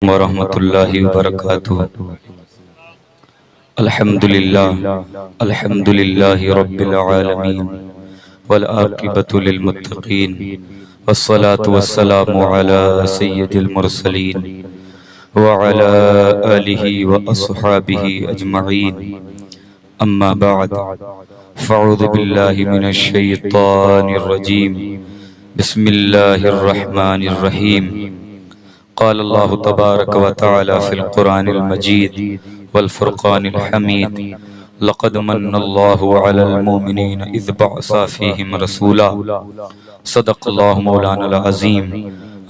वरहमतुल्लाहि वबरकातुहू। अल्हम्दुलिल्लाहि रब्बिल आलमीन वल आक़िबतु लिल मुत्तक़ीन वस्सलातु वस्सलामु अला सय्यिदिल मुरसलीन व अला आलिहि व अस्हाबिहि अजमईन। अम्मा बअद फ़अऊज़ु बिल्लाहि मिनश शैतानिर रजीम। बिस्मिल्लाहिर रहमानिर रहीम। क़ाल अल्लाहु तबारक व तआला फ़िल क़ुरानिल मजीद वल फ़ुरक़ानिल हमीद। लक़द मन्नल्लाहु अलल मुमिनीना इज़ बअसा फ़ीहिम रसूला। सदक़ल्लाहु मौलाना अज़ीम।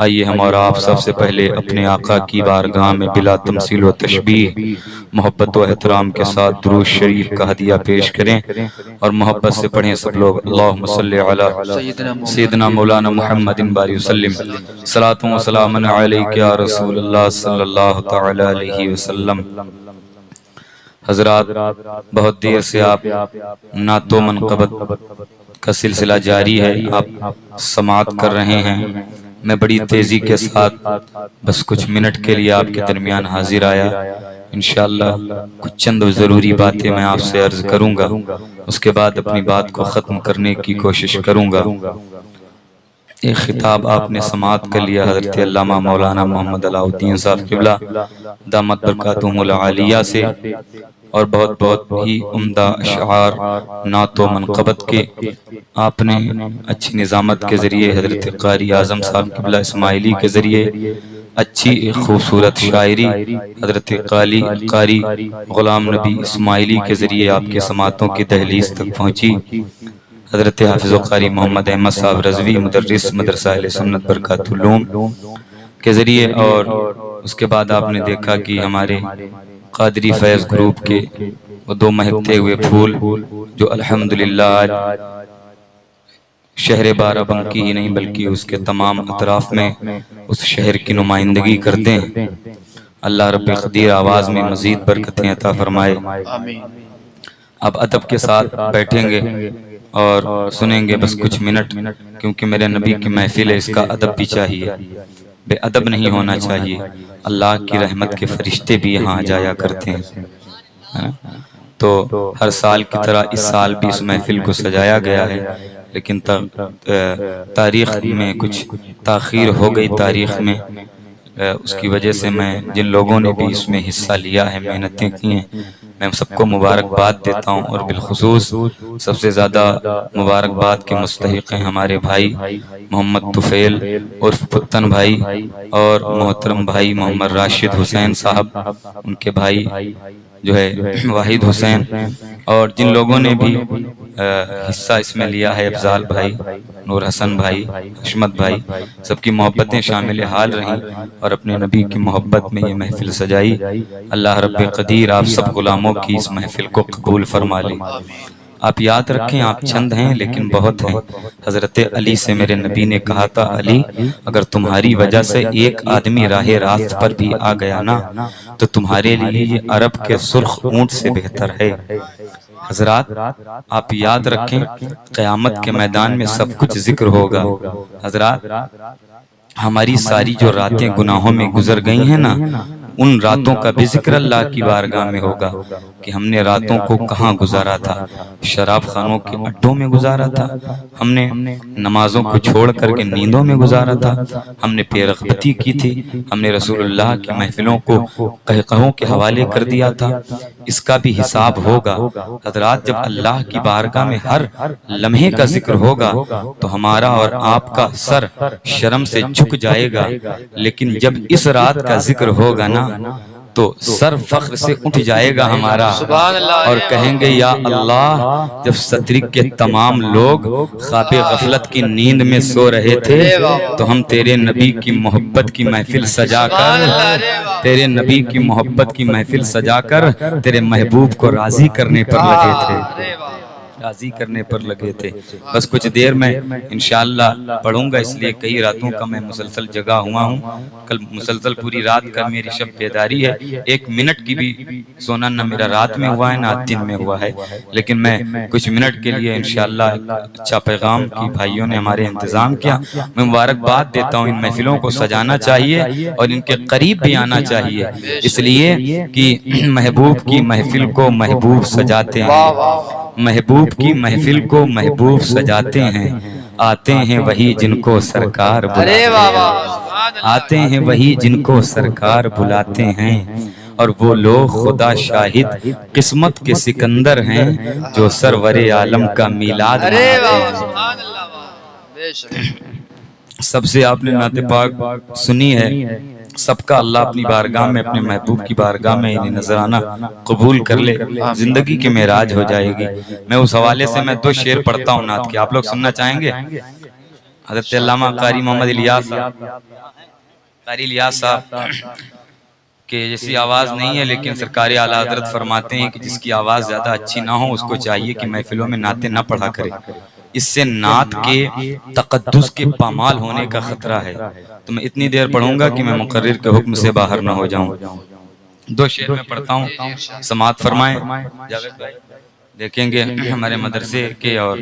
आइए हम और आप सबसे पहले अपने आका की बारगाह में बिला तमसील व तशबीह मोहब्बत व एहतराम के साथ दुरूद शरीफ का हदिया पेश करें और मोहब्बत से पढ़ें सब लोग। अल्लाहुम्मा सल्लि अला सय्यिदना मौलाना मुहम्मदिन बारि वसल्लम। सलातु व सलामुन अलैका या रसूलल्लाह सल्लल्लाहु तआला अलैहि वसल्लम। हज़रात, बहुत देर से आप नातो मनक़बत का सिलसिला जारी है, आप समाअत कर रहे हैं। मैं बड़ी तेज़ी के साथ बस कुछ मिनट के लिए आपके दरमियान हाजिर आया। इंशाअल्लाह कुछ चंद ज़रूरी बातें मैं आपसे अर्ज़ करूँगा, उसके बाद अपनी बात को ख़त्म करने की कोशिश करूँगा। एक खिताब आपने समाअत कर लिया हज़रत अल्लामा मौलाना मोहम्मद अलाउद्दीन साहब क़िबला दामत बरकातुहुल आलिया से, और बहुत बहुत ही उम्दा अशआर नातो मनक़बत के आपने अच्छी निज़ामत के ज़रिए हज़रत क़ारी आज़म साहब क़िबला इस्माइली के ज़रिए अच्छी खूबसूरत शायरी हज़रत क़ारी ग़ुलाम नबी इस्माइली के ज़रिए आपके समातों की दहलीज़ तक पहुँची। हज़रत हाफ़िज़ क़ारी मोहम्मद अहमद साहब रज़वी मुदर्रिस मदरसा अहले सुन्नत बरकातुल उलूम के ज़रिए, और उसके बाद आपने देखा कि हमारे क़ादरी फैज़ ग्रुप के वो दो महकते हुए फूल जो अल्हम्दुलिल्लाह आज शहर बाराबंकी ही नहीं बल्कि उसके तमाम अतराफ़ में उस शहर की नुमाइंदगी करते हैं। अल्लाह रब्बे क़दीर आवाज़ में मज़ीद बरकतें अता फ़रमाए। अब अदब के साथ बैठेंगे और सुनेंगे बस कुछ मिनट, क्योंकि मेरे नबी की महफिल है, इसका अदब भी चाहिए, बेअदब नहीं होना चाहिए। अल्लाह की रहमत के फरिश्ते भी यहाँ आ जाया करते हैं, है ना? तो हर साल की तरह इस साल भी इस महफिल को सजाया गया है, लेकिन तारीख़ में कुछ ताख़ीर हो गई। तारीख़ में उसकी वजह से मैं जिन लोगों ने भी इसमें हिस्सा लिया है, मेहनतें की हैं, मैं सबको मुबारकबाद देता हूँ। और बिलखुसूस सबसे ज़्यादा मुबारकबाद के मुस्तहिक़ हैं हमारे भाई मोहम्मद तुफ़ैल उर्फ पुत्तन भाई और मोहतरम भाई मोहम्मद राशिद हुसैन साहब, उनके भाई जो है वाहिद हुसैन, और जिन लोगों ने भी हिस्सा इसमें लिया है, अफजाल भाई, नूर हसन भाई, हशमत भाई, सबकी मोहब्बतें शामिल हाल रहीं और अपने नबी की मोहब्बत में ये महफिल सजाई। अल्लाह रब्बे क़दीर आप सब गुलामों की इस महफिल को कबूल फरमा ले। आप याद रखें, आप चंद हैं लेकिन बहुत हैं। हज़रत अली से मेरे नबी ने कहा था, अली अगर तुम्हारी वजह से एक आदमी राहे रास्त पर भी आ गया ना, तो तुम्हारे लिए ये अरब के सुर्ख ऊंट से बेहतर है। हजरात, आप याद रखें, क़यामत के मैदान में सब कुछ जिक्र होगा। हजरात, हमारी सारी जो रातें गुनाहों में गुजर गई हैं ना, उन रातों का भी जिक्र अल्लाह की बारगाह में होगा कि हमने रातों को कहाँ गुजारा था। शराब खानों के अड्डों में गुजारा था, हमने नमाजों को छोड़ करके नींदों में गुजारा था, हमने बेरग़बती की थी, हमने रसूलुल्लाह की महफिलों को कहकहों के हवाले कर दिया था। इसका भी हिसाब होगा। हज़रात, जब अल्लाह की बारगाह में हर लम्हे का जिक्र होगा तो हमारा और आपका सर शर्म से झुक जाएगा, लेकिन जब इस रात का जिक्र होगा ना तो सर फख्र से उठ जाएगा हमारा, और कहेंगे या अल्लाह, जब सत्रिक के तमाम लोग ख्वाबे गफलत की नींद में सो रहे थे तो हम तेरे नबी की मोहब्बत की महफिल सजाकर, तेरे नबी की मोहब्बत की महफिल सजाकर तेरे महबूब को राजी करने पर लगे थे। राजी करने पर लगे थे। बस कुछ देर में इंशाअल्लाह पढ़ूंगा, इसलिए कई रातों का मैं मुसलसल जगा हुआ हूँ। कल मुसलसल पूरी रात का मेरी शब बेदारी है, 1 मिनट की भी सोना न मेरा रात में हुआ है ना दिन में हुआ है। लेकिन मैं कुछ मिनट के लिए इंशाअल्लाह एक अच्छा पैगाम की भाइयों ने हमारे इंतजाम किया, मैं मुबारकबाद देता हूँ। इन महफिलों को सजाना चाहिए और इनके करीब भी आना चाहिए, इसलिए कि महबूब की महफिल को महबूब सजाते हैं, महबूब की महफिल को महबूब सजाते हैं। आते हैं वही जिनको सरकार बुलाते हैं, आते हैं वही जिनको सरकार बुलाते हैं। और वो लोग खुदा शाहिद किस्मत के सिकंदर हैं, जो सरवरे आलम का मीलाद मनाते हैं। सबसे आपने नाते पाक सुनी है, सबका अल्लाह अपनी बारगाह में, अपने महबूब की बारगाह में इन्हें नजराना कबूल कर ले, जिंदगी की मेराज हो जाएगी। मैं उस हवाले से मैं 2 शेर पढ़ता हूँ नात के, आप लोग सुनना चाहेंगे? हज़रत अल्लामा कारी मोहम्मद इलियास साहब के जैसी आवाज़ नहीं है, लेकिन सरकारी आला हज़रत फरमाते हैं कि जिसकी आवाज़ ज़्यादा अच्छी ना हो उसको चाहिए कि महफिलों में नाते ना पढ़ा करे, इससे नात के तकद्दुस के पामाल होने का खतरा है। तो मैं इतनी देर पढ़ूंगा कि मैं मुकर्रिर के हुक्म से बाहर ना हो जाऊं। 2 शेर में पढ़ता हूँ, समाअत फरमाएं। जावेद भाई देखेंगे हमारे मदरसे के और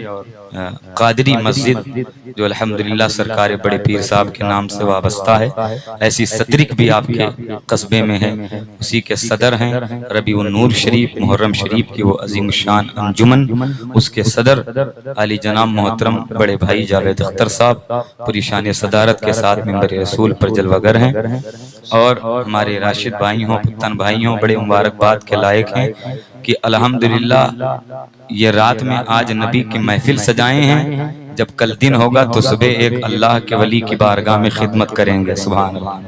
कादरी मस्जिद जो अल्हम्दुलिल्लाह सरकार बड़े पीर साहब के नाम से वाबस्ता है, ऐसी सतरिक भी आपके कस्बे में है, उसी के सदर हैं रबीउन नूर शरीफ मुहर्रम शरीफ की वो अजीम शान अंजुमन, उसके सदर आली जनाब मोहतरम बड़े भाई जावेद अख्तर साहब पूरी शान सदारत के साथ मेंबर रसूल पर जलवागर हैं। और हमारे राशिद भाई हों, पुत्तन भाई हों, बड़े मुबारकबाद के लायक हैं कि अल्हम्दुलिल्लाह ये रात में आज नबी की महफिल सजाए हैं। जब कल दिन होगा तो सुबह एक अल्लाह के वली की बारगाह में खिदमत करेंगे। सुभान अल्लाह।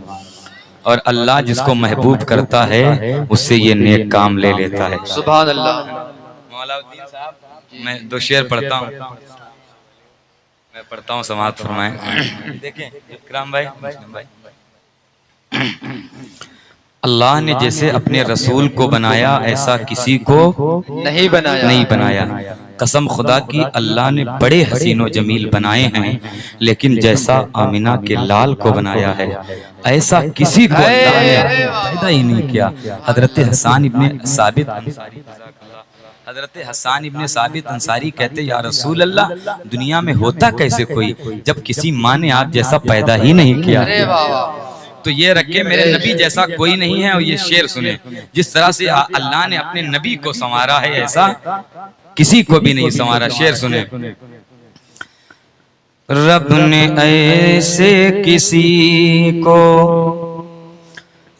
और अल्लाह जिसको महबूब करता है उससे ये नेक काम ले लेता है। सुभान अल्लाह। मौलाउद्दीन साहब, मैं 2 शेर पढ़ता हूँ, मैं पढ़ता हूँ, समाअत फरमाएं। देखें इकराम भाई, अल्लाह ने जैसे अपने रसूल को बनाया ऐसा किसी को नहीं बनाया। कसम खुदा की अल्लाह ने बड़े हसीनो जमील बनाए हैं, लेकिन जैसा आमिना के लाल को बनाया है ऐसा किसी को अल्लाह ने पैदा ही नहीं किया। हजरत हसन इब्ने साबित अंसारी कहते, या रसूल अल्लाह, दुनिया में होता कैसे कोई जब किसी माँ ने आप जैसा पैदा ही नहीं किया। तो ये रखे मेरे नबी जैसा कोई नहीं है। और ये शेर सुने, जिस तरह से अल्लाह ने अपने नबी को संवारा है ऐसा किसी को भी नहीं संवारा। शेर सुने, रब ने ऐसे किसी को,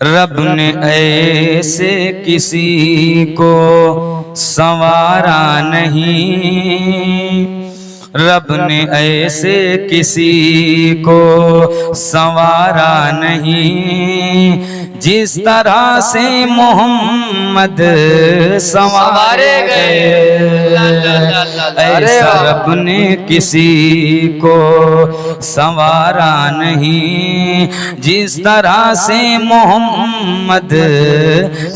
रब ने ऐसे किसी को संवारा नहीं, रब ने ऐसे किसी को संवारा नहीं, जिस तरह से मोहम्मद संवारे गए ऐसा रब ने किसी को संवारा नहीं, जिस तरह से मोहम्मद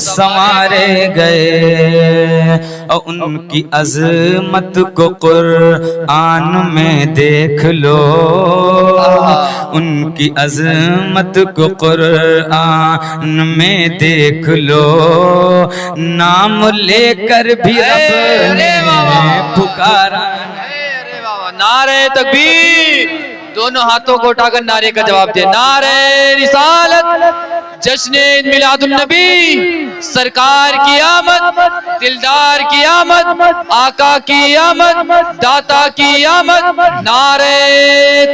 संवारे गए। और उनकी अजमत को कुरान में देख लो, उनकी अजमत को कुरान में देख लो, नाम लेकर भी रब ने पुकारा। नारे तकबीर, दोनों हाथों को उठाकर नारे का जवाब दे। नारे रिसालत, जश्न मिलादुन नबी, सरकार की आमद, दिलदार की आमद, आका की आमद, दाता की आमद। नारे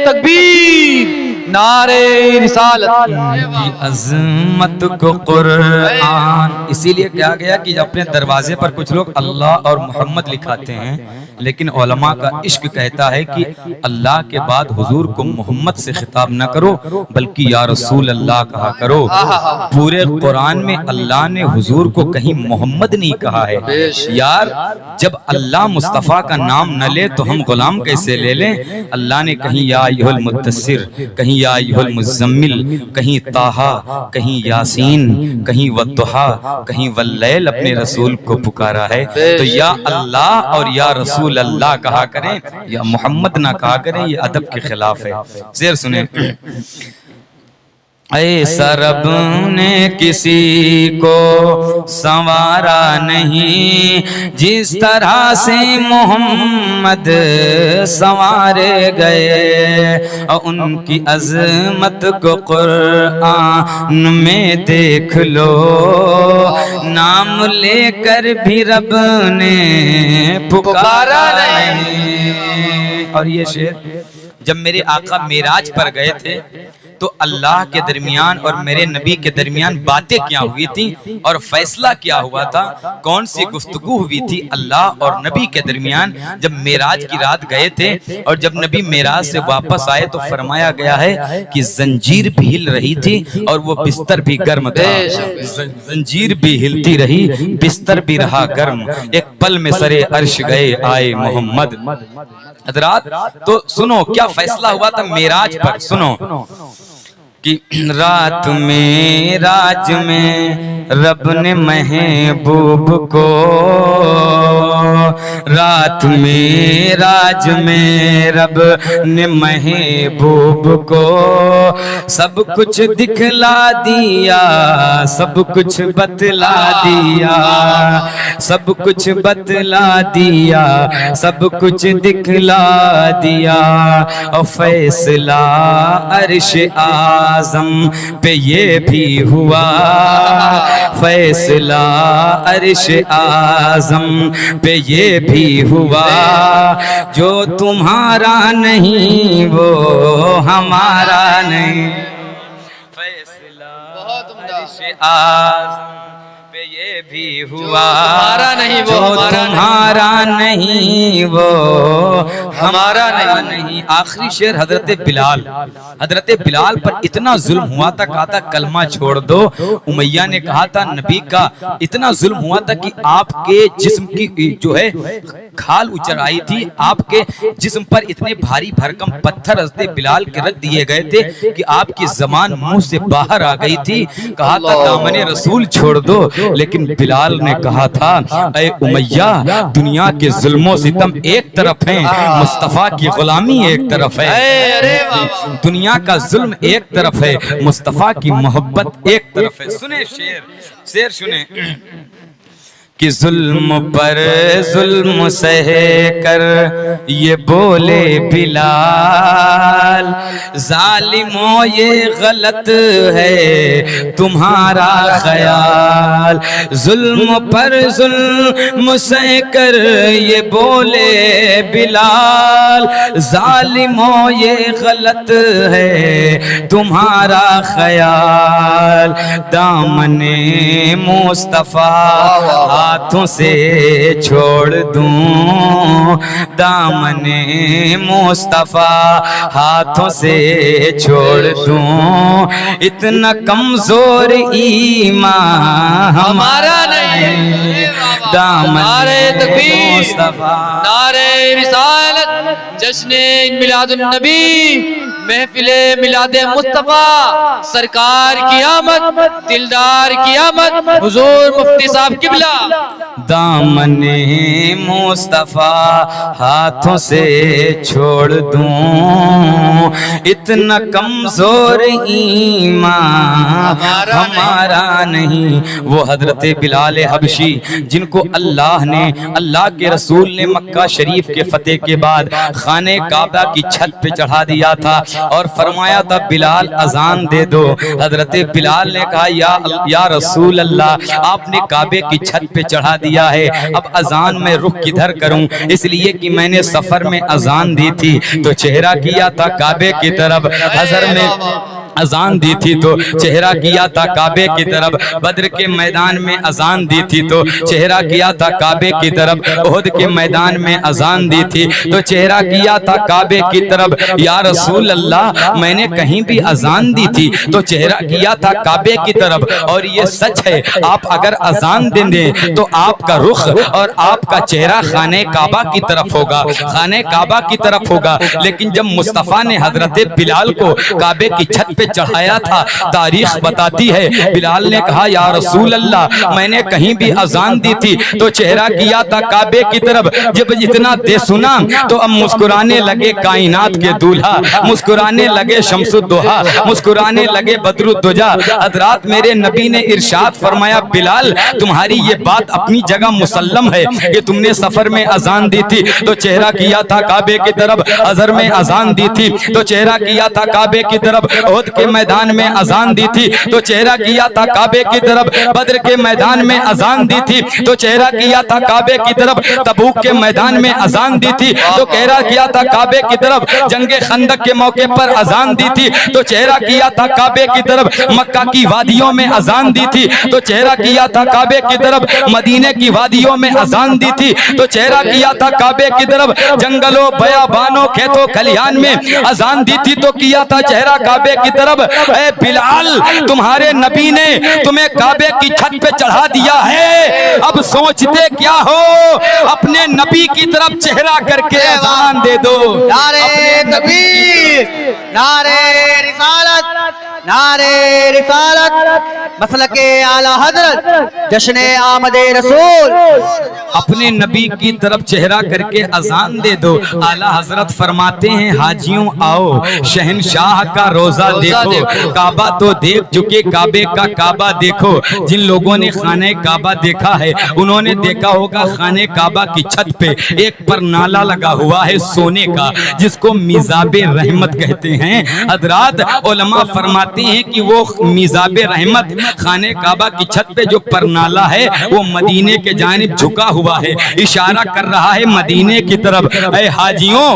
तकबीर, नारे रिसालत की अज़मत को कुरान। इसीलिए कहा गया कि अपने दरवाजे पर कुछ लोग अल्लाह और मोहम्मद लिखाते हैं, लेकिन उलमा का इश्क कहता है कि अल्लाह के बाद हुजूर को मोहम्मद से खिताब न करो, बल्कि या रसूल अल्लाह कहा करो। पूरे कुरान में अल्लाह ने हुजूर को कहीं मोहम्मद नहीं कहा है। यार, जब अल्लाह मुस्तफ़ा का नाम न ले तो हम गुलाम कैसे ले लें? अल्लाह ने कहीं या अय्युहल मुद्दस्सिर, कहीं या अय्युहल मुज़्ज़म्मिल, कहीं ताहा, कहीं यासीन, कहीं वद्दुहा, कहीं वल्लैल अपने रसूल को पुकारा है। तो या अल्लाह और या रसूल रसूल अल्लाह कहा करें या मोहम्मद ना कहा करें, ये अदब के खिलाफ है। शेर सुने। ऐसा रब ने किसी को संवारा नहीं, जिस तरह से मोहम्मद संवारे गए, और उनकी अजमत को कुरान में देख लो, नाम लेकर भी रब ने पुकारा नहीं। और ये शेर जब मेरे आका मेराज पर गए थे तो अल्लाह के दरमियान और मेरे नबी के दरमियान बातें क्या हुई थी और फैसला क्या हुआ था, कौन सी गुफ्तगू हुई थी अल्लाह और नबी के दरमियान जब मेराज की रात गए थे। और जब नबी मेराज से वापस आए तो फरमाया गया है कि जंजीर भी हिल रही थी और वो बिस्तर भी गर्म था। जंजीर भी हिलती रही, बिस्तर भी रहा गर्म, एक पल में सरे अर्श गए आए मोहम्मद। हज़रात तो सुनो क्या फैसला हुआ था मेराज पर, सुनो कि रात में राज में रब ने महबूब को, रात में राज में रब ने महबूब को सब कुछ दिखला दिया, सब कुछ बतला दिया, सब कुछ बतला दिया, सब कुछ दिखला दिया। और फैसला अर्श आज़म पे ये भी हुआ, फैसला अर्श आज़म पे ये भी हुआ, जो तुम्हारा नहीं वो हमारा नहीं। फैसला अर्श आज़म पे ये भी हुआ, हमारा नहीं वो तुम्हारा नहीं वो हमारा नहीं। आखिरी शेर हजरत बिलाल, हजरत बिलाल पर इतना जुल्म हुआ था, कहा था कलमा छोड़ दो। उमैया ने कहा था नबी का इतना जुल्म हुआ था कि आपके जिस्म की जो है खाल उचर आई थी, आपके जिस्म पर इतने भारी भरकम पत्थर हजरत बिलाल के रख दिए गए थे कि आपकी ज़बान मुंह से बाहर आ गई थी। कहा था दामने रसूल छोड़ दो, लेकिन बिलाल ने कहा था ऐ उमैया दुनिया के जुल्मों सितम एक तरफ है, मुस्तफा की गुलामी एक तरफ है। दुनिया का जुल्म एक तरफ है, मुस्तफा की मोहब्बत एक तरफ है। सुने शेर, शेर सुने कि जुल्म पर जुल्म सह कर ये बोले बिलाल, जालिमों ये गलत है तुम्हारा ख्याल। जुल्म पर जुल्म सह कर ये बोले बिलाल, जालिमों ये गलत है तुम्हारा ख्याल। दामने मुस्तफा हाथों से छोड़ दूं, दामने मुस्तफा हाथों से छोड़ दूं, इतना कमजोर ईमान हमारा नहीं। दामने मुस्तफा नारे रिसालत, जश्ने मिलादुन नबी, महफिले मिलादे मुस्तफा, सरकार की आमद, दिलदार की आमद, हुजूर मुफ्ती साहब किबला। दामने मुस्तफा हाथों से छोड़ दूं, इतना कमजोर ईमान हमारा नहीं। वो हजरत बिलाल हबशी जिनको अल्लाह ने, अल्लाह के रसूल ने मक्का शरीफ के फतेह के बाद खाने काबा की छत पे चढ़ा दिया था और फरमाया था बिलाल अजान दे दो। हजरत बिलाल ने कहा या रसूल अल्लाह आपने काबे की छत पे चढ़ा दिया है, अब अजान में रुख किधर करूं, इसलिए कि मैंने सफर में अजान दी थी तो चेहरा किया था काबे की तरफ, हजर में अजान दी थी तो चेहरा किया था काबे की तरफ, बद्र के मैदान में अजान दी थी तो चेहरा किया था काबे की तरफ, उहद के मैदान में अजान दी थी तो चेहरा किया था काबे की तरफ। या रसूल अल्लाह मैंने कहीं भी अजान दी थी तो चेहरा किया था काबे की तरफ, और ये सच है आप अगर अजान दे दें तो आपका रुख और आपका चेहरा खाने काबा की तरफ होगा, खाने काबा की तरफ होगा। लेकिन जब मुस्तफ़ा ने हजरत बिलाल को काबे की छत पे पे चढ़ाया था। तारीख बताती है बिलाल ने कहा या रसूल अल्लाह, मैंने कहीं भी अजान दी थी तो चेहरा किया था काबे की तरफ। जब इतना दे सुना तो अब मुस्कुराने लगे कायनात के दूल्हा, मुस्कुराने लगे शमसुद्दोहा, मुस्कुराने लगे बदरुद्दुजा। हजरात मेरे नबी ने इरशाद फरमाया बिलाल, तुम्हारी ये बात अपनी जगह मुसल्लम है कि तुमने सफर में अजान दी थी तो चेहरा किया था काबे की तरफ, अजहर में अजान दी थी तो चेहरा किया था काबे की तरफ, उहद के मैदान में अजान दी थी तो चेहरा किया था काबे की तरफ, बद्र के मैदान में अजान दी थी तो चेहरा किया था काबे की तरफ, तबूक के मैदान में अजान दी थी तो चेहरा किया था काबे की तरफ, जंगे खंदक के मौके पर अजान दी थी तो चेहरा किया था काबे की तरफ, मक्का की वादियों में अजान दी थी तो चेहरा किया था काबे की तरफ, मदीने की वादियों में अजान दी थी तो चेहरा किया था काबे की तरफ, जंगलों बयाबानों खेतों खलिहान में अजान दी थी तो किया था चेहरा काबे की तरफ। ए बिलाल, तुम्हारे नबी ने तुम्हें काबे की छत पे चढ़ा दिया है, अब सोचते क्या हो, अपने नबी की तरफ चेहरा करके अजान दे दो। नारे तकबीर, नारे रिसालत, नारे रिसालत, मसलके आला हजरत, जश्न आमदे रसूल। अपने नबी की तरफ चेहरा करके अजान दे दो। आला हजरत फरमाते हैं हाजियों आओ, शहनशाह का रोजा देखो, काबा तो देख चुके, काबे का काबा देखो। जिन लोगों ने खाने काबा देखा है उन्होंने देखा होगा खाने काबा की छत पे एक पर नाला लगा हुआ है सोने का, जिसको मिजाबे रहमत कहते हैं। हजरात उलमा फरमाते हैं कि वो मिजाबे रहमत खाने काबा की छत पे जो परनाला है वो मदीने के जानिब झुका हुआ है, इशारा कर रहा है मदीने की तरफ। ऐ हाजियों,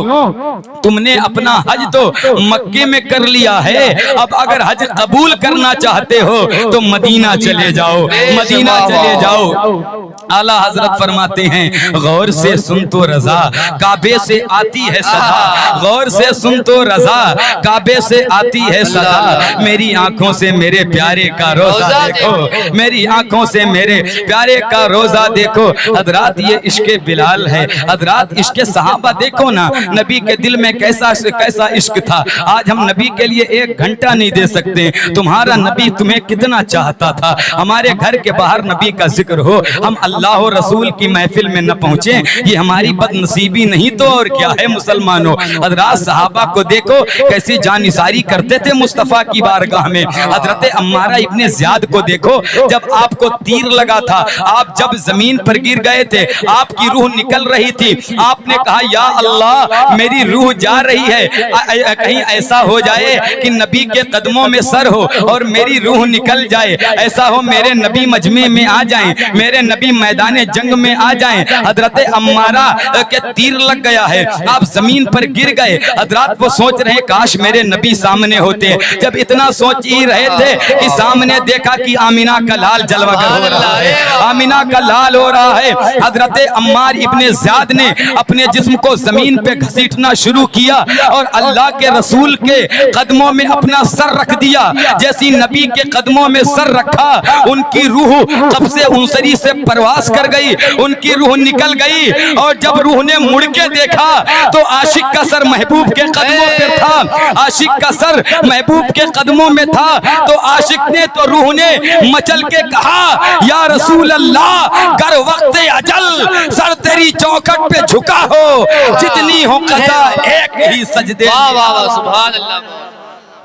तुमने अपना हज तो मक्के में कर लिया है, अब अगर हज कबूल करना चाहते हो तो मदीना चले जाओ, मदीना चले जाओ। आला हजरत फरमाते हैं गौर से सुन तो रजा काबे से आती है सदा, गौर से सुन तो रजा काबे से आती है सदा। मेरी आंखों से मेरे प्यारे का रोजा देखो, मेरी आंखों से मेरे प्यारे का रोजा देखो। हजरात ये इश्क़े बिलाल है। हजरात इश्क़े सहाबा देखो ना, नबी के दिल में कैसा कैसा इश्क था। आज हम नबी के लिए 1 घंटा नहीं दे सकते। तुम्हारा नबी तुम्हें कितना चाहता था। हमारे घर के बाहर नबी का जिक्र हो, हम अल्लाह और रसूल की महफिल में न पहुंचे, ये हमारी बदनसीबी नहीं तो और क्या है मुसलमानों। हजरात सहाबा को देखो कैसी जानिसारी करते थे मुस्तफ़ा की बारगाह में। हजरत अम्मारा इब्ने ज़ियाद को देखो, जब आपको तीर लगा था, आप जब जमीन पर गिर गए थे, आपकी रूह निकल रही थी, आपने कहा या अल्लाह मेरी रूह जा रही है, कहीं ऐसा हो जाए कि नबी के कदमों में सर हो और मेरी रूह निकल जाए, ऐसा हो मेरे नबी मजमे में आ जाएं, मेरे नबी मैदान जंग में आ जाएं। हजरत अम्मारा के तीर लग गया है, आप जमीन पर गिर गए। हजरात वो सोच रहे काश मेरे नबी सामने होते। जब इतना सोच ही रहे थे कि सामने देखा कि आमिना का लाल जलवागर हो रहा है, आमिना का लाल हो रहा है। हजरत अम्मार इब्ने ज़ियाद ने अपने जिस्म को जमीन पे घसीटना शुरू किया और अल्लाह के रसूल के कदमों में अपना सर रख दिया। जैसी नबी के कदमों में सर रखा, उनकी रूह कब्ज़े उनसरी से परवास कर गई, उनकी रूह निकल गई। और जब रूह ने मुड़ के देखा तो आशिक का सर महबूब के कदमों पे था, आशिक का सर महबूब के कदमों में था। तो आशिक ने तो रूह ने मचल के कहा या रसूल अल्लाह, कर वक्त अजल सर तेरी चौखट पे झुका हो, जितनी हो कज़ा एक ही सजदे, वाह वाह वाह सुभान अल्लाह,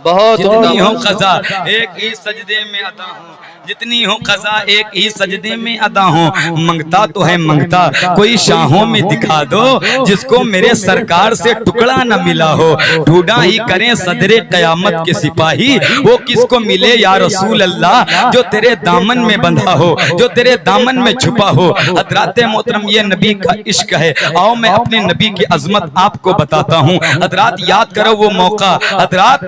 बहुत जितनी हो कज़ा एक ही सजदे में अदा हूँ, जितनी हो कज़ा एक ही सजदे में अदा हूँ। मंगता तो है मंगता कोई शाहों में दिखा दो, जिसको मेरे सरकार से टुकड़ा न मिला हो। ढूंढा ही करें सदरे कयामत के सिपाही, वो किसको मिले या रसूल अल्लाह, जो तेरे दामन में बंधा हो, जो तेरे दामन में छुपा हो। हजरात मोहतरम ये नबी का इश्क है। आओ मैं अपने नबी की अजमत आपको बताता हूँ। हजरात याद करो वो मौका, हजरात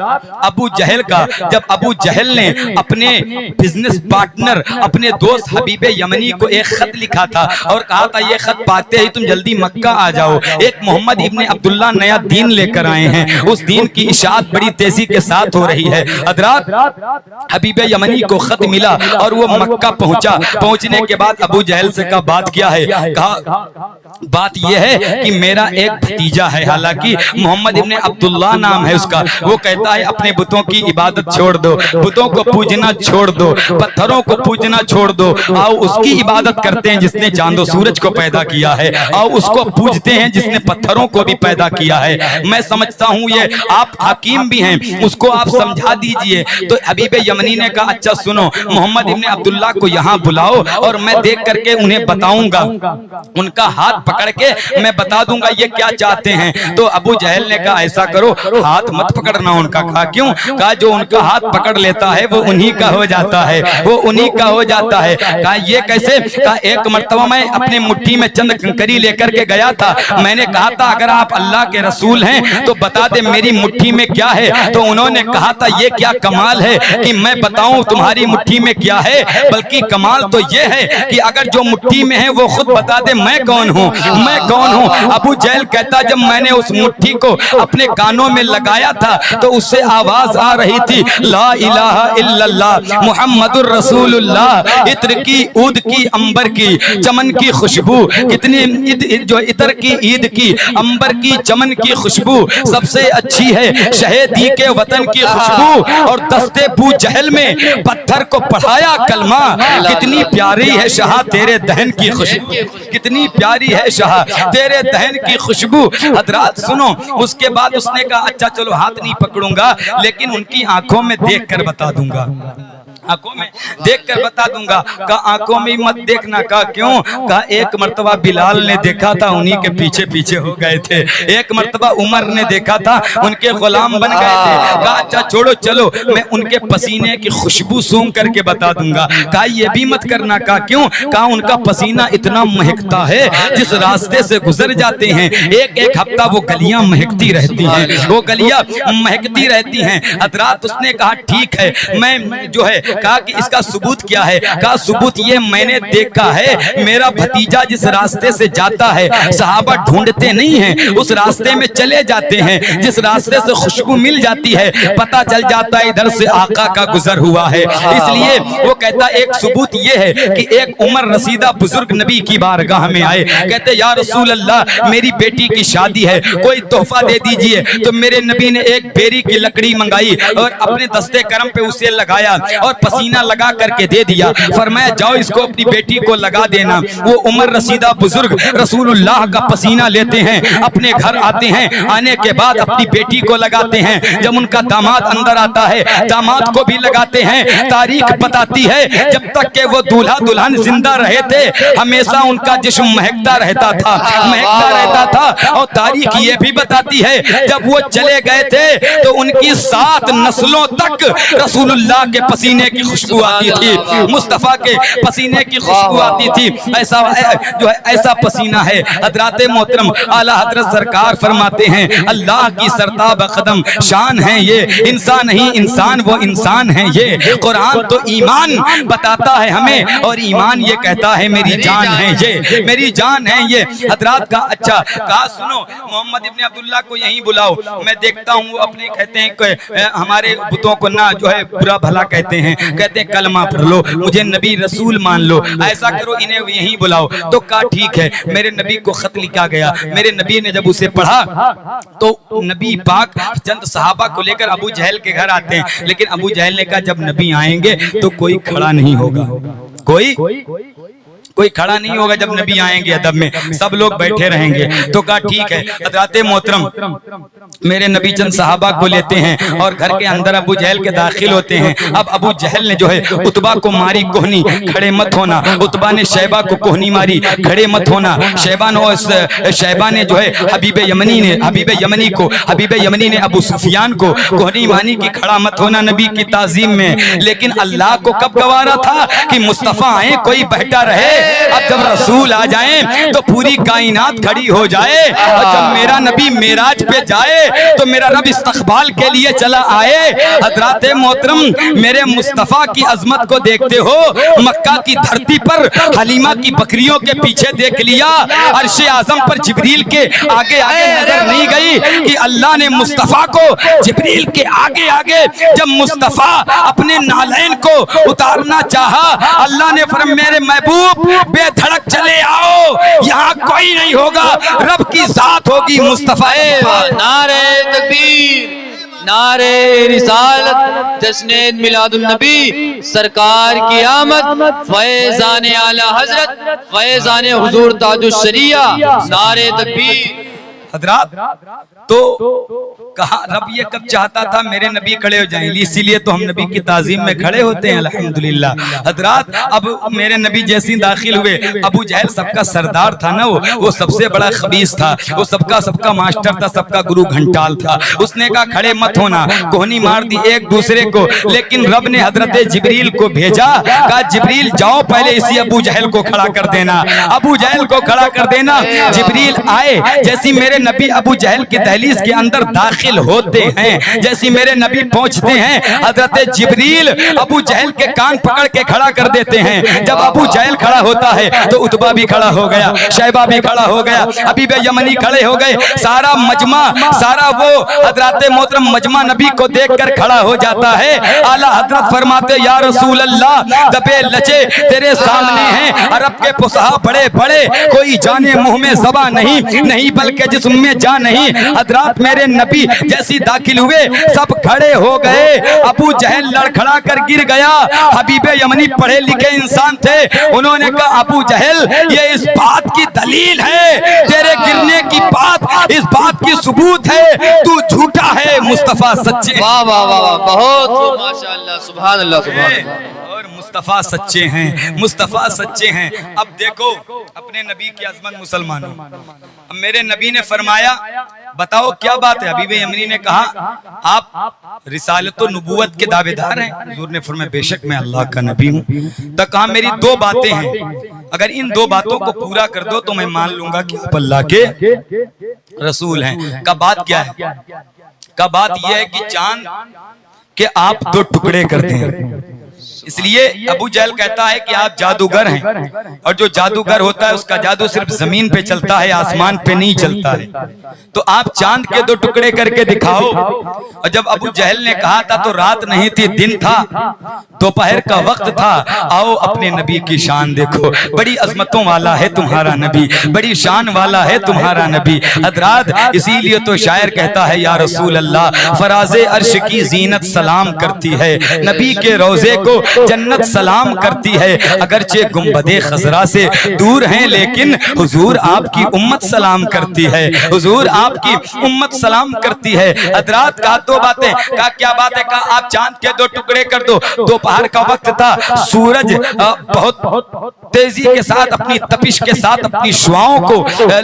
अबू जहल का, जब अबू जहल ने अपने बिजनेस पार्टनर अपने दोस्त हबीबे यमनी को एक खत लिखा था और कहा था ये खत पाते ही तुम जल्दी मक्का आ जाओ, एक मोहम्मद इब्ने अब्दुल्ला नया दीन लेकर आए हैं, उस दीन की इशाअत बड़ी तेजी के साथ हो रही है। हजरात हबीबे यमनी को खत मिला और वो मक्का पहुंचा। पहुंचने के बाद अबू जहल से कहा बात क्या है? कहा बात यह है कि मेरा एक भतीजा है, हालांकि मोहम्मद इब्ने अब्दुल्ला नाम है उसका, वो कहता है अपने बुतों की इबादत छोड़ दो, बुतों को पूजना छोड़ दो, पत्थरों को पूजना छोड़ दो, आओ उसकी इबादत करते हैं जिसने चांदो सूरज को पैदा किया है, आओ उसको पूजते हैं जिसने पत्थरों को भी पैदा किया है। मैं समझता हूँ ये आप हकीम भी हैं, उसको आप समझा दीजिए। तो हबीबे यमनी ने कहा अच्छा सुनो, मोहम्मद इब्ने अब्दुल्ला को यहाँ बुलाओ और मैं देख करके उन्हें बताऊंगा, उनका हाथ पकड़ के मैं बता दूंगा ये क्या चाहते हैं। तो अबू जहल ने कहा ऐसा करो, हाथ मत पकड़ना उनका। कहा क्यों? कहा जो उनका हाथ पकड़ लेता है वो उन्हीं का हो जाता है, वो उन्हीं का हो जाता है। कहा ये कैसे? कहा एक मर्तबा मैं अपने मुट्ठी में चंद कंकरी लेकर के गया था, मैंने कहा था अगर आप अल्लाह के रसूल हैं तो बता दे मेरी मुट्ठी में क्या है। तो उन्होंने कहा था ये क्या कमाल है कि मैं बताऊं तुम्हारी मुट्ठी में क्या है, बल्कि कमाल तो ये है कि अगर जो मुट्ठी में है वो खुद बता दे मैं कौन हूँ, मैं कौन हूँ। अबू जहल कहता जब मैंने उस मुट्ठी को अपने कानों में लगाया था तो उससे आवाज आ रही थी ला इलाहा इल्लल्लाह मुहम्मदुर रसूलुल्लाह, इत्र की ऊद की अंबर की चमन की खुशबू, कितनी जो इतर की ईद की अंबर की चमन की खुशबू सबसे अच्छी है शहीदी के वतन की खुशबू, और दस्ते बू जहल में पत्थर को पढ़ाया कलमा, कितनी प्यारी है शाह तेरे दहन की खुशबू, कितनी प्यारी है शाह तेरे दहन की खुशबू। हजरात सुनो, उसके बाद उसने कहा अच्छा चलो हाथ नहीं पकड़ूंगा लेकिन उनकी आंखों में देख कर बता दूंगा, आंखों में देख कर बता दूंगा। कहा आंखों में मत देखना। कहा क्यों? कहा एक मर्तबा बिलाल ने देखा था उन्हीं के पीछे पीछे हो गए थे, एक मर्तबा उमर ने देखा था उनके गुलाम बन गए थे। कहा अच्छा छोड़ो चलो मैं उनके पसीने की खुशबू सूंघ करके बता दूंगा। कहा ये भी मत करना। कहा क्यों? कहा उनका पसीना इतना महकता है जिस रास्ते से गुजर जाते हैं एक एक हफ्ता वो गलियां महकती रहती हैं, वो गलियां महकती रहती हैं। हजरात उसने कहा ठीक है मैं जो है, कहा कि इसका सबूत क्या है? कहा सबूत ये मैंने देखा है मेरा भतीजा जिस रास्ते से जाता है सहाबा ढूंढते नहीं हैं, उस रास्ते में चले जाते हैं, जिस रास्ते से खुशबू मिल जाती है पता चल जाता है इधर से आका का गुजर हुआ है। इसलिए वो कहता एक सबूत ये है कि एक उमर रसीदा बुजुर्ग नबी की बारगाह में आए, कहते या रसूल अल्लाह मेरी बेटी की शादी है, कोई तोहफा दे दीजिए। तो मेरे नबी ने एक बेरी की लकड़ी मंगाई और अपने दस्ते करम पे उसे लगाया और पसीना लगा करके दे दिया। फरमाया जाओ इसको अपनी बेटी को लगा देना। वो उमर रसीदा बुजुर्ग रसूलुल्लाह का पसीना लेते हैं, अपने घर आते हैं, आने के बाद अपनी बेटी को लगाते हैं। जब उनका दामाद अंदर आता है दामाद को भी लगाते हैं। तारीख बताती है जब तक के वो दूल्हा दुल्हन जिंदा रहे थे हमेशा उनका जिस्म महकता रहता था, महकता रहता था। और तारीख ये भी बताती है जब वो चले गए थे तो उनकी 7 नस्लों तक रसूलुल्लाह के पसीने की खुशबू आती थी, मुस्तफा के पसीने की खुशबू आती थी। ऐसा जो है ऐसा पसीना है। हजरत मोहतरम आला हजरत सरकार फरमाते हैं अल्लाह की सरताब कदम शान है ये, इंसान नहीं इंसान वो इंसान है ये। कुरान तो ईमान बताता है हमें और ईमान ये कहता है मेरी जान है ये, मेरी जान है ये। हजरात का अच्छा कहा सुनो मोहम्मद इब्ने अब्दुल्ला को यहीं बुलाओ, मैं देखता हूँ अपने कहते हैं हमारे बुतों को ना जो है बुरा भला कहते हैं, कहते हैं कलमा पढ़ लो, मुझे नबी रसूल मान लो, ऐसा करो इन्हें यहीं बुलाओ। तो कहा ठीक है। मेरे नबी को खत लिखा गया, मेरे नबी ने जब उसे पढ़ा तो नबी पाक चंद सहाबा को लेकर अबू जहल के घर आते हैं, लेकिन अबू जहल ने कहा जब नबी आएंगे तो कोई खड़ा नहीं होगा, कोई खड़ा नहीं होगा जब नबी आएंगे अदब में, सब लोग बैठे रहेंगे। तो कहा ठीक है। हज़रत मोहतरम मेरे नबी चंद सहाबा को लेते हैं और घर के अंदर अबू जहल के दाखिल होते हैं। अब अबू जहल ने जो है उतबा को मारी कोहनी, खड़े मत होना। उतबा ने शैबा को कोहनी मारी, खड़े मत होना। शैबा ने जो है हबीब यमनी ने अबू सुफियान को कोहनी मानी की खड़ा मत होना नबी की ताजीम में। लेकिन अल्लाह को कब गवारा था कि मुस्तफा आए कोई बैठा रहे, अब जब रसूल आ जाएं तो पूरी कायनात खड़ी हो जाए, और जब मेरा नबी मेराज पे जाए तो मेरा रब इस्तकबाल के लिए चला आए। हजरात मोहतरम, मेरे मुस्तफ़ा की अजमत को देखते हो, मक्का की धरती पर हलीमा की बकरियों के पीछे देख लिया, अर्शे आजम पर जिब्रील के आगे आगे नजर नहीं गई कि अल्लाह ने मुस्तफ़ा को जिब्रील के आगे आगे जब मुस्तफ़ा अपने नालैन को उतारना चाहा, अल्लाह ने फरमाया मेरे महबूब बेधड़क चले आओ, यहाँ कोई नहीं होगा, रब की जात होगी मुस्तफ़ा। नारे तकबीर, नारे रिसालत, जश्ने मिलादुन नबी, सरकार की आमद, फैज़ान आला हजरत, फैज़ान हुजूर ताजुश शरिया, नारे तकबीर। हजरात, तो कहा रब ये कब चाहता था मेरे नबी खड़े हो जाएंगे, इसीलिए तो हम नबी की ताजीम में खड़े होते हैं अल्हम्दुलिल्लाह। हजरात, अब मेरे नबी जैसे दाखिल हुए, अबू जहल सबका सरदार था ना, वो सबसे बड़ा खबीस था, वो सबका मास्टर था, सबका गुरु घंटाल था। उसने कहा खड़े मत होना, कोहनी मार दी एक दूसरे को, लेकिन रब ने हजरत जिब्रील को भेजा, कहा जिब्रील जाओ पहले इसी अबू जहल को खड़ा कर देना, अबू जहल को खड़ा कर देना। जिब्रील आए, जैसी मेरे नबी अबू जहल की दहलीज के अंदर दाखिल होते हैं, जैसी मेरे नबी पहुंचते हैं, हजरत जिब्रील अबू जहल के कान पकड़ के खड़ा कर देते हैं। जब अबू जहल खड़ा होता है तो उतबा भी खड़ा हो गया, शैबा भी खड़ा हो गया, हबीब यमनी खड़े हो गए, सारा मजमा, सारा वो हजरत मोहतरम मजमा नबी को देखकर खड़ा हो जाता है। आला हजरत फरमाते या रसूल अल्लाह, दबे लचे तेरे सामने हैं, अरब के फुसहा बड़े बड़े, कोई जाने मुंह में ज़बान नहीं बल्कि जिस्म में जान नहीं। हजरात मेरे नबी जैसी दाखिल हुए सब खड़े हो गए, अबू जहल लड़खड़ा कर गिर गया। हबीब यमनी पढ़े लिखे इंसान थे, उन्होंने कहा अबू जहल ये इस बात की दलील है, तेरे गिरने की बात इस बात की सबूत है, तू झूठा है, मुस्तफा सच्चे। वाह वाह वाह, बहुत माशाअल्लाह, सुभान अल्लाह, सुभान अल्लाह। और मुस्तफा सच्चे हैं, मुस्तफा सच्चे हैं। अब देखो अपने नबी की अजमत मुसलमानों, अब मेरे नबी ने फरमाया बताओ क्या बात है। हबीब यमनी ने कहा आप रिसालत व नबूवत के दावेदार हैं। हुजूर ने फरमाया बेशक मैं अल्लाह का नबी हूँ। तो कहा मेरी दो बातें हैं, अगर इन दो बातों को पूरा कर दो तो मैं मान लूंगा कि आप अल्लाह के रसूल हैं। का बात क्या है? का बात यह है कि चांद के आप दो टुकड़े करते हैं, इसलिए अबू जहल कहता है कि आप जादूगर हैं, और जो जादूगर होता है उसका जादू सिर्फ जमीन पे चलता है, आसमान पे नहीं चलता है। तो आप चांद के दो टुकड़े करके दिखाओ। और जब अबू जहल ने कहा था तो रात नहीं थी, दिन था, दोपहर का वक्त था। आओ अपने नबी की शान देखो, बड़ी अजमतों वाला है तुम्हारा नबी, बड़ी शान वाला है तुम्हारा नबी। हजरात इसीलिए तो शायर कहता है या रसूल अल्लाह, फराजे अर्श की जीनत सलाम करती है, नबी के रोजे को जन्नत सलाम करती है। अगरचे गुंबदे खजरा से दूर हैं, लेकिन हुजूर आपकी उम्मत सलाम करती है, हुजूर आपकी उम्मत सलाम करती है। हजरात कहा दो बातें, कहा क्या बात है? कहा आप चांद के दो टुकड़े कर दो। दोपहर का वक्त था, सूरज बहुत तेजी के साथ अपनी तपिश के साथ अपनी शुआओं को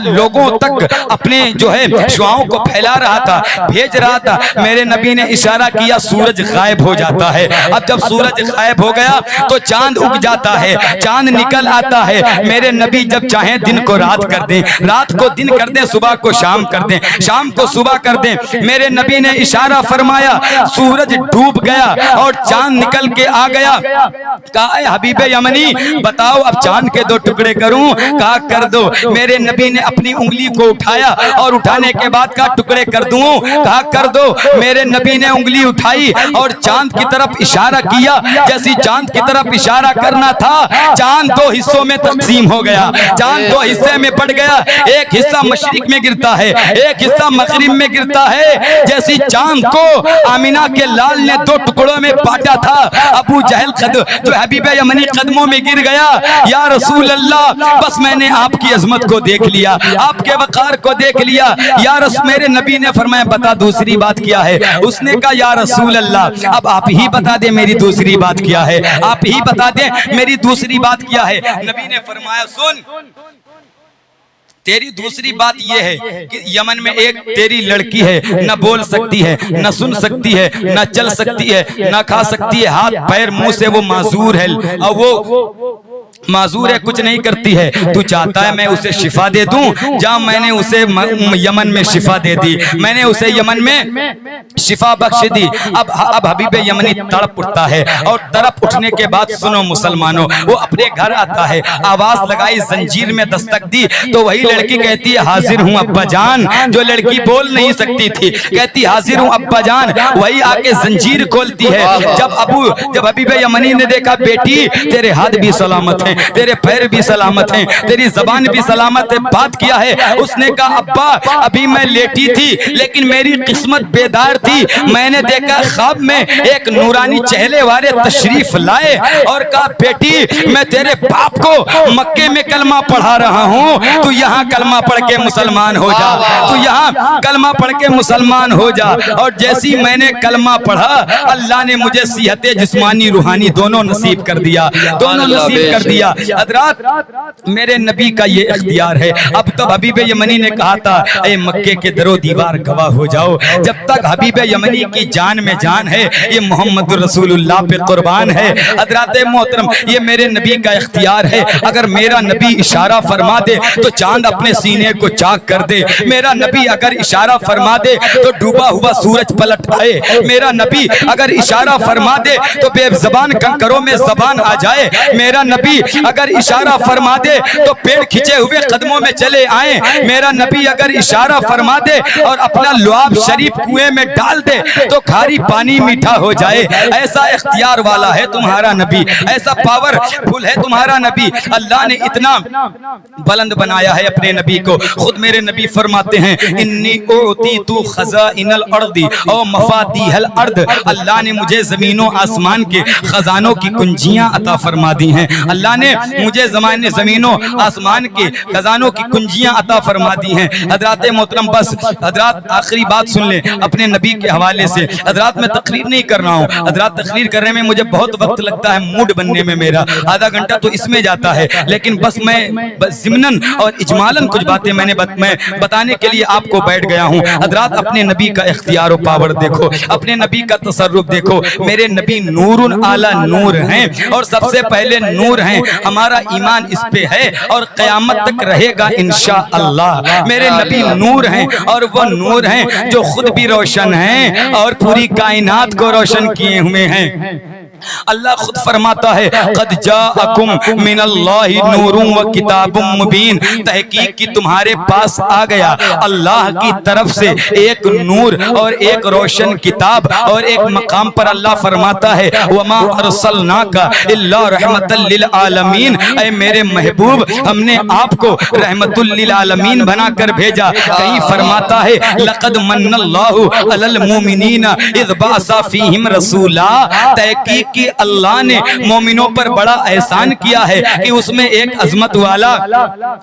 लोगों तक अपने जो है शुआओं को फैला रहा था, भेज रहा था। मेरे नबी ने इशारा किया, सूरज गायब हो जाता है। अब जब सूरज गायब हो गया तो चांद उग जाता है, चांद निकल आता है। मेरे नबी जब चाहें दिन को रात कर दें, रात को दिन कर दें, सुबह को शाम कर दें, शाम को सुबह कर दें। मेरे नबी ने इशारा फरमाया, सूरज डूब गया और चांद निकल के आ गया। कहा हबीब यमनी बताओ अब चांद के दो टुकड़े करूं? कहा कर दो। मेरे नबी ने अपनी उंगली को उठाया और उठाने के बाद कहा टुकड़े कर दूं? कहा कर दो। मेरे नबी ने उंगली उठाई और चांद की तरफ इशारा किया। जैसी चांद की तरफ इशारा करना था, चांद दो हिस्सों में तकसीम हो गया, चांद दो हिस्से में बढ़ गया। एक हिस्सा मशरिक में गिरता है, एक हिस्सा मगरिब में गिरता है। जैसी चांद को आमिना के लाल ने दो टुकड़ों में बांटा था, अबू जहल जो हबीब यमनी कदमों में गिर गया। या रसूल अल्लाह, बस मैंने आपकी अजमत को देख लिया, आपके वकार को देख लिया। या रसूल, मेरे नबी ने फरमाया बता दूसरी बात क्या है? उसने कहा या रसूल अल्लाह, अब आप ही बता दे मेरी दूसरी बात क्या है, आप ही बता दें मेरी दूसरी बात क्या है। नबी ने फरमाया सुन, तेरी दूसरी बात यह है कि यमन में एक तेरी लड़की है, न बोल सकती है, न सुन सकती है, न चल सकती है, न खा सकती है, हाथ पैर मुंह से वो माजूर है। और माजूर है, कुछ नहीं करती है, तू चाहता है मैं उसे शिफा दे दूं, जा मैंने उसे यमन में शिफा दे दी, मैंने उसे यमन में शिफा बख्श दी। अब हबीब यमनी तड़प उठता है और तड़प उठने के बाद सुनो मुसलमानों, वो अपने घर आता है, आवाज लगाई, जंजीर में दस्तक दी, तो वही लड़की कहती है हाजिर हूँ अब्बा जान। जो लड़की बोल नहीं सकती थी कहती हाजिर हूँ अब्बा जान, वही आके जंजीर खोलती है। जब हबीब यमनी ने देखा बेटी तेरे हाथ भी सलामत हैं, तेरे पैर भी सलामत हैं, तेरी जबान भी सलामत है, बात किया है। उसने कहा अब्बा अभी मैं लेटी थी लेकिन मेरी किस्मत बेदार थी, मैंने देखा ख्वाब में एक नूरानी चेहरे वाले तशरीफ लाए और कहा बेटी मैं तेरे बाप को मक्के में कलमा पढ़ा रहा हूँ, तू यहाँ कलमा पढ़ के मुसलमान हो जा, तू यहाँ कलमा पढ़ के मुसलमान हो जा। और जैसी मैंने कलमा पढ़ा अल्लाह ने मुझे सिहत जिस्मानी रूहानी दोनों नसीब कर दिया, दोनों नसीब कर दिया। हज़रात मेरे नबी का ये इख्तियार है। अब तब हबीब यमनी ने कहा था ए मक्के के दरो दीवार गवाह हो जाओ, जब तक हबीब यमनी की जान में जान है, ये मोहम्मद रसूलुल्लाह पे कुर्बान है। हज़रात मोहतरम ये मेरे नबी का इख्तियार है, अगर मेरा नबी इशारा फरमा दे तो चांद अपने सीने को चाक कर दे, मेरा नबी अगर इशारा फरमा दे तो डूबा हुआ सूरज पलट आए, मेरा नबी अगर इशारा फरमा दे तो बेज़बान कंकरों में जबान आ जाए, मेरा नबी अगर इशारा फरमा दे तो पेड़ खिंचे हुए कदमों में चले आए, मेरा नबी अगर इशारा फरमा दे और अपना लुआब शरीफ कुएं में डाल दे तो खारी पानी मीठा हो जाए। ऐसा इख्तियार वाला है तुम्हारा नबी, ऐसा पावरफुल है तुम्हारा नबी। अल्लाह ने इतना बुलंद बनाया है अपने नबी को। खुद मेरे नबी फरमाते हैं इन्नी उतीतु खज़ाइनल अर्दी और मफातिहल अर्द, अल्लाह ने मुझे जमीनों आसमान के खजानों की कुंजियां अता फरमा दी हैं, अल्लाह ने मुझे जमीनों आसमान के खजानों की कुंजियां अता फरमा दी हैं। हजरात मोहतरम बस हजरात आखिरी बात सुन ले अपने नबी के हवाले से। हजरात मैं तकरीर नहीं कर रहा हूँ, हजरात तकरीर करने में मुझे बहुत वक्त लगता है, मूड बनने में मेरा आधा घंटा तो इसमें जाता है, लेकिन बस मैं ज़िमनन और इजमालन कुछ बातें मैं बताने के लिए आपको बैठ गया हूँ। हजरात अपने नबी का इख्तियार और पावर देखो, अपने नबी का तसर्रुफ देखो। मेरे नबी नूरुन आला नूर हैं और सबसे पहले नूर हैं, हमारा ईमान इस पे है और क़यामत तक रहेगा इंशाअल्लाह। मेरे नबी नूर हैं और वो नूर हैं जो खुद भी रोशन हैं और पूरी कायनात को रोशन किए हुए हैं। अल्लाह खुद फरमाता है क़द जाअकुम मिनल्लाहि नूरुन व किताबुम मुबीन, तहकीक की तुम्हारे पास आ गया अल्लाह की तरफ से एक नूर और एक रोशन किताब। और एक मकाम पर अल्लाह फरमाता है वमा अरसलनाका इल्ला रहमतल लिल आलमीन, ऐ मेरे महबूब हमने आपको रहमतुल लिल आलमीन बनाकर भेजा। कहीं फरमाता है लक़द मन्नल्लाहु अलल मुमिनीना इज़ बअसा फीहिम रसूला, तहकीक कि अल्लाह ने मोमिनों पर बड़ा एहसान किया है कि उसमें एक अजमत वाला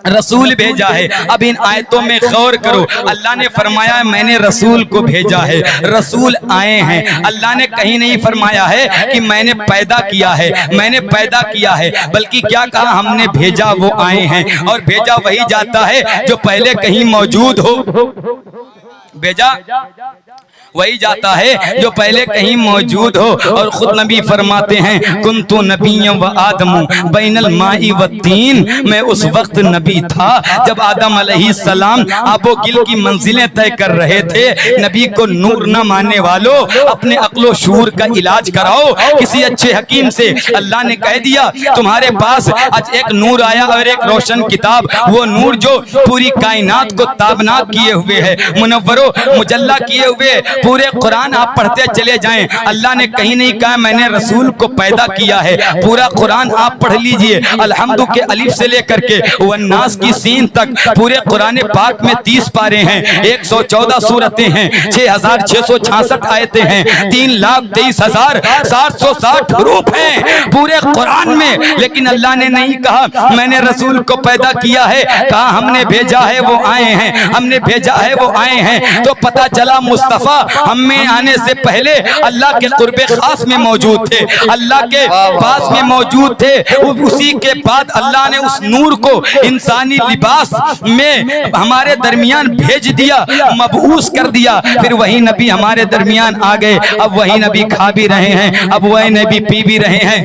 रसूल भेजा है। अब इन आयतों में गौर करो, अल्लाह ने फरमाया है मैंने रसूल को भेजा है, रसूल आए हैं। अल्लाह ने कहीं नहीं फरमाया है कि मैंने पैदा किया है, मैंने पैदा किया है, बल्कि क्या कहा हमने भेजा वो आए हैं। और भेजा वही जाता है जो पहले कहीं मौजूद हो, भेजा वही जाता है जो पहले कहीं मौजूद हो। और खुद नबी फरमाते हैं कुन्तु नबिय्यन व आदमु बैनल माई व तीन, मैं उस वक्त नबी था जब आदम अलैहिस्सलाम आबो गिल की मंजिलें तय कर रहे थे। नबी को नूर न मानने वालों अपने अक्लो शूर का इलाज कराओ किसी अच्छे हकीम से। अल्लाह ने कह दिया तुम्हारे पास आज एक नूर आया और एक रोशन किताब, वो नूर जो पूरी कायनात को ताबनाक किए हुए है, मुनव्वरो मुजल्ला किए हुए पूरे कुरान आप पढ़ते चले जाएं। अल्लाह ने कहीं नहीं कहा मैंने रसूल को पैदा किया है, पूरा कुरान आप पढ़ लीजिए, अलहम्दु के अलिफ से लेकर के वन्नास की सीन तक पूरे कुरान पाक में 30 पारे हैं, 114 सूरतें हैं, 6666 आयतें हैं, 3,23,760 हरूफ हैं पूरे कुरान में। लेकिन अल्लाह ने नहीं कहा मैंने रसूल को पैदा किया है, कहा हमने भेजा है वो आए हैं, हमने भेजा है वो आए हैं। तो पता चला मुस्तफ़ा हम में आने से पहले अल्लाह के कुर्बे खास में मौजूद थे, अल्लाह के पास में मौजूद थे। उसी के बाद अल्लाह ने उस नूर को इंसानी लिबास में हमारे दरमियान भेज दिया, मबऊस कर दिया। फिर वही नबी हमारे दरमियान आ गए। अब वही नबी खा भी रहे हैं, अब वही नबी पी भी रहे हैं,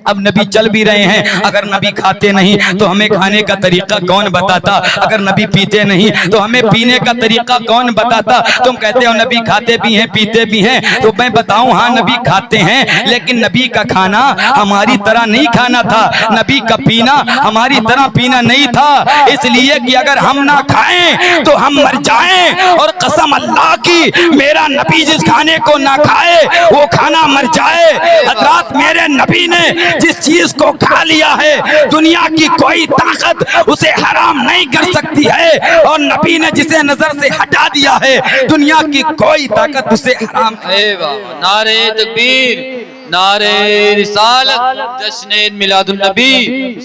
अब नबी चल भी रहे हैं। अगर नबी खाते नहीं तो हमें खाने का तरीका कौन बताता? अगर नबी पीते नहीं तो हमें पीने का तरीका कौन बताता? तुम कहते हो नबी खाते भी हैं पीते भी हैं, तो मैं बताऊं हाँ नबी खाते हैं, लेकिन नबी का खाना हमारी तरह नहीं खाना था, नबी का पीना हमारी तरह पीना नहीं था। इसलिए कि अगर हम ना खाएं तो हम मर जाएं, और कसम अल्लाह की मेरा नबी जिस खाने को ना खाए वो खाना मर जाए। हजरात, मेरे नबी ने जिस चीज को खा लिया है दुनिया की कोई ताकत उसे हराम नहीं कर सकती है, और नबी ने जिसे नजर से हटा दिया है दुनिया की कोई ताकत उसे हराम। नारे तकबीर, नारे रिसालत, जश्न मिलादुन नबी,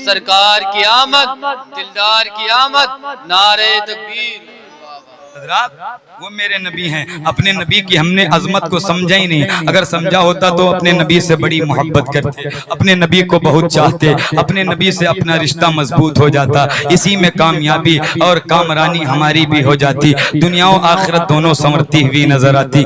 सरकार की आमद, दिलदार की आमद, नारे तकबीर। वो मेरे नबी हैं, अपने नबी की हमने अजमत को समझा ही नहीं। अगर समझा होता तो अपने नबी से बड़ी मोहब्बत करते, अपने नबी को बहुत चाहते, अपने नबी से अपना रिश्ता मजबूत हो जाता। इसी में कामयाबी और कामरानी हमारी भी हो जाती, दुनिया और आखिरत दोनों संवरती हुई नजर आती।